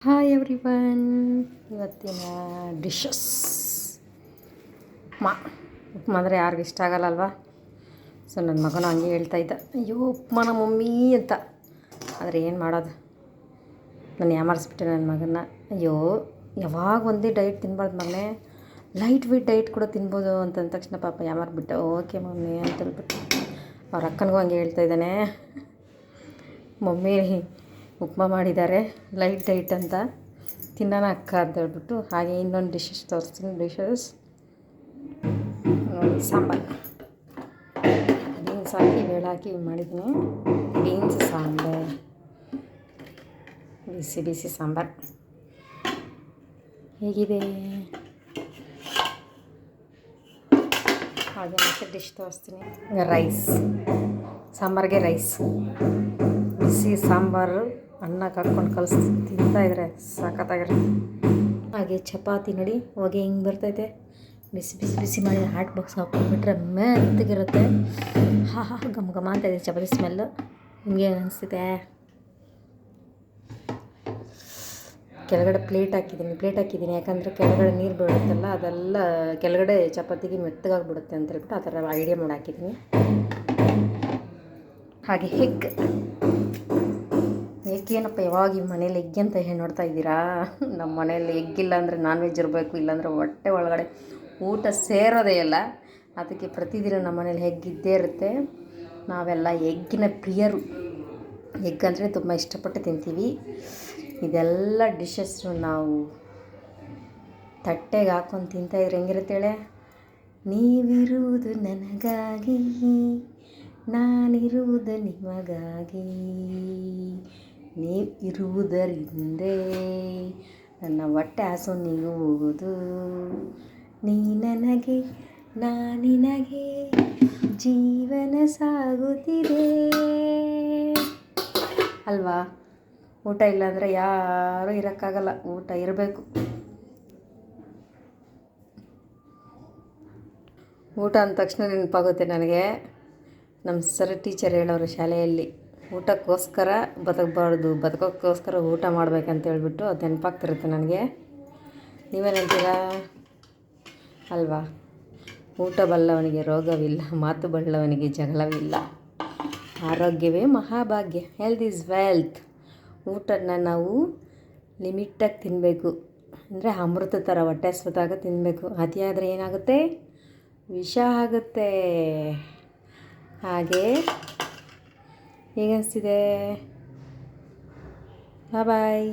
Hi everyone. ಇವತ್ತಿನ dishes upma. Upma ಅಂದರೆ ಯಾರಿಗೂ ಇಷ್ಟ ಆಗಲ್ಲಲ್ವಾ? ಸೊ ನನ್ನ ಮಗನೂ ಹಂಗೆ ಹೇಳ್ತಾ ಇದ್ದ, ಅಯ್ಯೋ ಉಪ್ಮಾನ ಮಮ್ಮಿ ಅಂತ. ಆದರೆ ಏನು ಮಾಡೋದು, ನಾನು ಯಾಮಾರಿಸ್ಬಿಟ್ಟೆ ನನ್ನ ಮಗನ್ನ. ಅಯ್ಯೋ ಯಾವಾಗ ಒಂದೇ ಡೈಟ್ ತಿನ್ಬಾರ್ದು ಮಗನೇ, ಲೈಟ್ ವೇಟ್ ಡೈಟ್ ಕೂಡ ತಿನ್ಬೋದು ಅಂತಂದ ತಕ್ಷಣ ಪಾಪ ಯಾಮಾರ್ಬಿಟ್ಟೆ. ಓಕೆ ಮಮ್ಮಿ ಅಂತ ಹೇಳ್ಬಿಟ್ಟು ಅವ್ರ ಅಕ್ಕನಿಗೂ ಹಂಗೆ ಹೇಳ್ತಾ ಇದ್ದಾನೆ, ಮಮ್ಮಿ ಉಪ್ಮಾ ಮಾಡಿದ್ದಾರೆ ಲೈಟ್ ಡೈಟ್ ಅಂತ, ತಿನ್ನೋಣ ಅಕ್ಕ ಅಂತ ಹೇಳ್ಬಿಟ್ಟು. ಹಾಗೆ ಇನ್ನೊಂದು ಡಿಶಸ್ ತೋರಿಸ್ತೀನಿ. ಡಿಶಸ್ ನೋಡಿ, ಸಾಂಬಾರು ಬೀನ್ಸ್ ಹಾಕಿ ಬೇಳೆ ಹಾಕಿ ಮಾಡಿದ್ದೀನಿ. ಬೀನ್ಸ್ ಸಾಂಬಾರು, ಬಿಸಿ ಬಿಸಿ ಸಾಂಬಾರು ಹೇಗಿದೆ. ಹಾಗೆ ಮತ್ತೆ ಡಿಶ್ ತೋರಿಸ್ತೀನಿ. ರೈಸ್, ಸಾಂಬಾರಿಗೆ ರೈಸ್, ಬಿಸಿ ಸಾಂಬಾರು ಅನ್ನಕ್ಕೆ ಹಾಕ್ಕೊಂಡು ಕಲಿಸ್ತೀನಿ, ತಿಂತಾಯಿದ್ರೆ ಸಖತ್ತಾಗಿರುತ್ತೆ. ಹಾಗೆ ಚಪಾತಿ ನೋಡಿ ಹೊಗೆ ಹಿಂಗೆ ಬರ್ತೈತೆ, ಬಿಸಿ ಬಿಸಿ ಬಿಸಿ ಮಾಡಿ ಹಾಟ್ ಬಾಕ್ಸ್ ಹಾಕ್ಕೊಂಡ್ಬಿಟ್ರೆ ಮೆತ್ತಗಿರುತ್ತೆ. ಹಾ ಹಾ ಘಮ ಘಮ ಅಂತ ಇದೆ ಚಪಾತಿ ಸ್ಮೆಲ್ಲು. ನಿಮಗೆ ಏನು ಅನಿಸ್ತಿದೆ? ಕೆಳಗಡೆ ಪ್ಲೇಟ್ ಹಾಕಿದ್ದೀನಿ ಯಾಕಂದರೆ ಕೆಳಗಡೆ ನೀರು ಬೀಳುತ್ತಲ್ಲ, ಅದೆಲ್ಲ ಕೆಳಗಡೆ ಚಪಾತಿಗೆ ಮೆತ್ತಗಾಗಿಬಿಡುತ್ತೆ ಅಂತ ಹೇಳ್ಬಿಟ್ಟು ಆ ಥರ ಐಡಿಯಾ ಮಾಡಿ ಹಾಕಿದ್ದೀನಿ. ಹಾಗೆ ಏನಪ್ಪ ಯಾವಾಗ ಈ ಮನೇಲಿ ಎಗ್ ಅಂತ ಹೇಳಿ ನೋಡ್ತಾ ಇದ್ದೀರಾ? ನಮ್ಮ ಮನೇಲಿ ಎಗ್ಗಿಲ್ಲ ಅಂದರೆ ನಾನ್ ವೆಜ್ ಇರಬೇಕು, ಇಲ್ಲಾಂದರೆ ಹೊಟ್ಟೆ ಒಳಗಡೆ ಊಟ ಸೇರೋದೇ ಇಲ್ಲ. ಅದಕ್ಕೆ ಪ್ರತಿದಿನ ನಮ್ಮ ಮನೇಲಿ ಎಗ್ ಇದ್ದೇ ಇರುತ್ತೆ. ನಾವೆಲ್ಲ ಎಗ್ಗಿನ ಪ್ರಿಯರು, ಎಗ್ ಅಂದರೆ ತುಂಬ ಇಷ್ಟಪಟ್ಟು ತಿಂತೀವಿ. ಇದೆಲ್ಲ ಡಿಶಸ್ಸು ನಾವು ತಟ್ಟೆಗೆ ಹಾಕ್ಕೊಂಡು ತಿಂತಾಯಿದ್ರೆ ಹೆಂಗಿರುತ್ತೆ ಹೇಳೆ? ನೀವಿರುವುದು ನನಗಾಗಿ, ನಾನಿರುವುದು ನಿಮಗಾಗಿ, ನೀವು ಇರುವುದರಿಂದೇ ನನ್ನ ಹೊಟ್ಟೆ ಹಸು ನೀಗುವುದು, ನೀ ನನಗೆ ನಾ ನಿನಗೆ ಜೀವನ ಸಾಗುತ್ತಿದೆ ಅಲ್ವಾ? ಊಟ ಇಲ್ಲಾಂದರೆ ಯಾರೂ ಇರೋಕ್ಕಾಗಲ್ಲ, ಊಟ ಇರಬೇಕು. ಊಟ ಅಂದ ತಕ್ಷಣ ನೆನಪಾಗುತ್ತೆ ನನಗೆ, ನಮ್ಮ ಸರ್ ಟೀಚರ್ ಹೇಳೋರು ಶಾಲೆಯಲ್ಲಿ, ಊಟಕ್ಕೋಸ್ಕರ ಬದುಕಬಾರ್ದು, ಬದುಕೋಕ್ಕೋಸ್ಕರ ಊಟ ಮಾಡಬೇಕಂತ ಹೇಳ್ಬಿಟ್ಟು ಅದು ನೆನಪಾಗ್ತಿರುತ್ತೆ ನನಗೆ. ನೀವೇನಂತೀರಾ ಅಲ್ವಾ? ಊಟ ಬಲ್ಲವನಿಗೆ ರೋಗವಿಲ್ಲ, ಮಾತು ಬಲ್ಲವನಿಗೆ ಜಗಳವಿಲ್ಲ, ಆರೋಗ್ಯವೇ ಮಹಾಭಾಗ್ಯ, ಹೆಲ್ತ್ ಈಸ್ ವೆಲ್ತ್. ಊಟನ ನಾವು ಲಿಮಿಟಾಗಿ ತಿನ್ನಬೇಕು, ಅಂದರೆ ಅಮೃತ ಥರ ಹೊಟ್ಟೆ ಹಸ್ವಾದಾಗ ತಿನ್ನಬೇಕು. ಅತಿಯಾದರೆ ಏನಾಗುತ್ತೆ? ವಿಷ ಆಗುತ್ತೆ. ಹಾಗೆ ಹೇಗನ್ನಿಸ್ತಿದೆ? ಬಾಯ್.